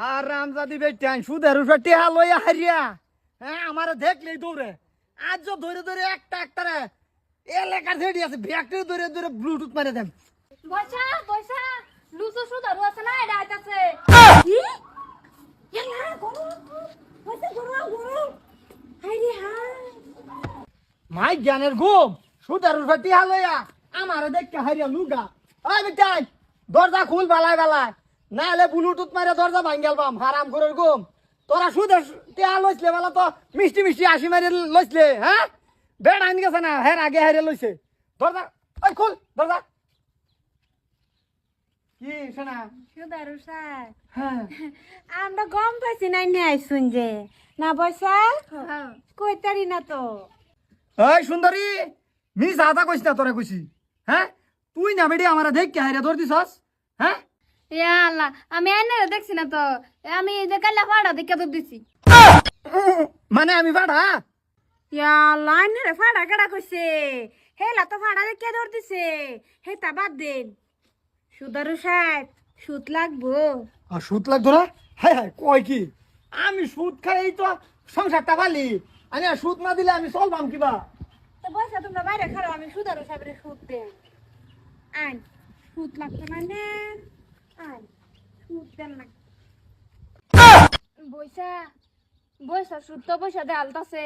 আর রামজাদি বেটান সুদের উপর টেহা লইয়া হারিয়া হ্যাঁ আমারে দেখলেই দৌড়ে আজ যে ধরে ধরে একটা একটারে এলাকার ছেড়ে আছে ব্যাগটা ধরে ধরে ব্লুটুথ মারে দেন বসা বসা লুচো সুদারু আছে না এটা আইতাছে কি ইয়ালা গরু বসা গরু গরু হাই রে হাই মাই জ্ঞানের ঘুম সুদের উপর টেহা লইয়া আমারে দেখতে হারিয়া লুগা ওই বেটান দরজা খুল বালাই বালাই না হলে ব্লুটুথ মারে দরজা ভাঙ্গেল বাম হারাম করে ঘুম তোরা সুদের টেহা লইছলে বলা তো মিষ্টি মিষ্টি হাসি মারি লইছলে হ্যাঁ বেড আইন গেছে না হের আগে হেরে লইছে দরজা ওই খুল দরজা কি শোনা সুদারু স্যার হ্যাঁ আমরা গম পাইছি নাই নে আইছুন যে না বসা কইতারি না তো এই সুন্দরী মি সাদা কইছ না তোরা কইছি হ্যাঁ তুই না বেডি আমারে দেখ কে হারে ধর দিছস হ্যাঁ ইয়া আল্লাহ আমি আইনে দেখছি না তো আমি যে কাল্লা ফাড়া দেখে তো দিছি মানে আমি ফাড়া ইয়া আল্লাহ আইনে রে ফাড়া কেডা কইছে হেলা তো ফাড়া দেখে ধর দিছে হে তা বাদ দেন সুদারু সাহেব সুত লাগবো আর সুদ লাগতো না হায় হায় কয় কি আমি সুদ খাই তো সংসারটা পালি আমি আর সুদ না দিলে আমি চলবাম কিবা তো বসা তোমরা বাইরে খারাপ আমি সুদারু সাহেবের সুদ দেন আইন সুদ লাগতো না নেন আইন সুদ দেন না বইসা বইসা সুদ তো বইসা দেয়ালতাছে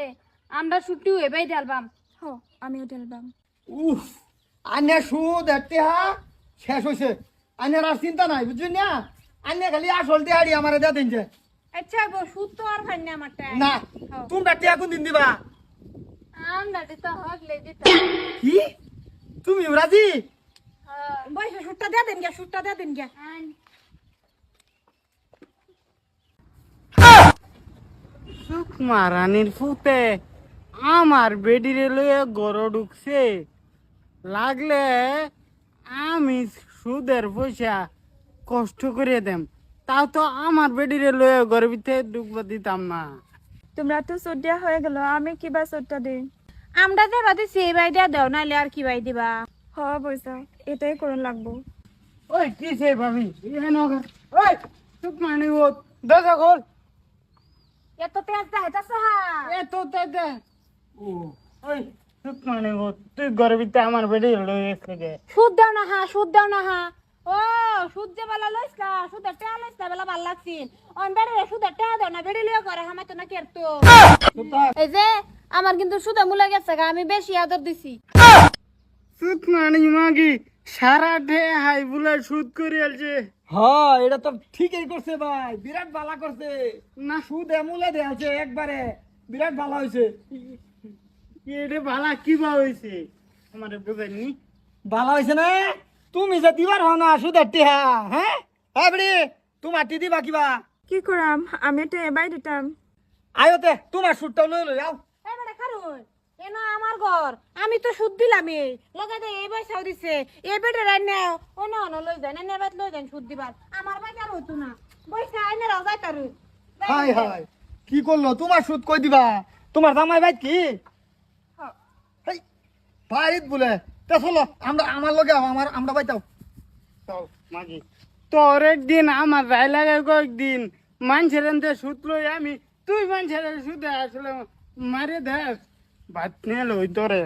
আমরা ছুটি হয়ে বাই দেয়ালবাম হো আমিও দেয়ালবাম উফ আনে সুদ এতে হা শেষ হইছে আনের আর চিন্তা নাই বুঝছেন না আনে খালি আসল দেহাড়ি আমারে দে দিন যে আচ্ছা গো সুদ তো আর ভাই না আমারটা না তোমরা টিয়া কোন দিন দিবা আমরা দিতে হগলে দিতে কি তুমি রাজি বইসা সুদটা দে দেন গে সুদটা দে দেন গে সুকমা রানীর ফুতে আমার বেডিরে লয়ে গড় ঢুকছে লাগলে আমি সুদের পয়সা কষ্ট করে দেম তাও তো আমার বেডিরে লয়ে ঘরের ভিতরে ঢুকবা দিতাম না। তোমরা তো সদ্যা হয়ে গেল আমি কিবা সদ্যা দিই আমরা দেবা দিছি এই বাই দাও নাইলে আর কি বাই দিবা হ পয়সা এটাই করুন লাগবো ওই কিসে ভাবি এখানে ওই সুকমা নি ও দাদা গোল এত তেজ দাইতাছ হা এত দে ও ওই সুকমা নি ও তুই ঘরের ভিতরে আমার বেডিরে লয়ে গেছে সুদ দাও না হা সুদ দাও না হা ও সুদ যে বেলা লইছলা সুদের টা লইছলা বেলা ভাল লাগছিন অন বেড়ে সুদের টা দাও না বেড়ে লিও করে হামাই তো না কেরতো এই যে আমার কিন্তু সুদে মুলে গেছে গা আমি বেশি আদর দিছি সুকমা নি মাগি সারা ডে হাই বুলা সুদ করে আলছে হ্যাঁ এটা তো ঠিকই করছে ভাই বিরাট ভালো করছে না সুদ এমুলে দেয়াছে একবারে বিরাট ভালো হয়েছে এটা ভালা কিবা হয়েছে আমার বুঝাইনি ভালো হয়েছে না তুমি যে দিবার হো না সুদের টিহা হ্যাঁ হ্যাঁ বেড়ি তোমার টি দিবা কিবা কি করাম আমি তো এবাই দিতাম আয়োতে তোমার সুদটা লই লই আও এই বেটা খারুন এন আমার ঘর আমি তো সুদ দিলামই লগা দে এই পয়সাও দিছে এই বেটা রাই নাও ও না না লই যান এনে বাত লই যান সুদ দিবার আমার বাই আর হতো না পয়সা এনে রাও যাই তারু হাই হাই কি করলো তোমার সুদ কই দিবা তোমার জামাই ভাই কি হেই ভাইত বলে তে চলো আমরা আমার লগে আও, আমরা বাইতাও চল মাগি তোর একদিন আমার যাই লাগে কয়েকদিন মানুষের এনতে সুদ লই আমি তুই মানুষের সুদে আসলে মারে দেখ ভাত নিয়ে লই তোরে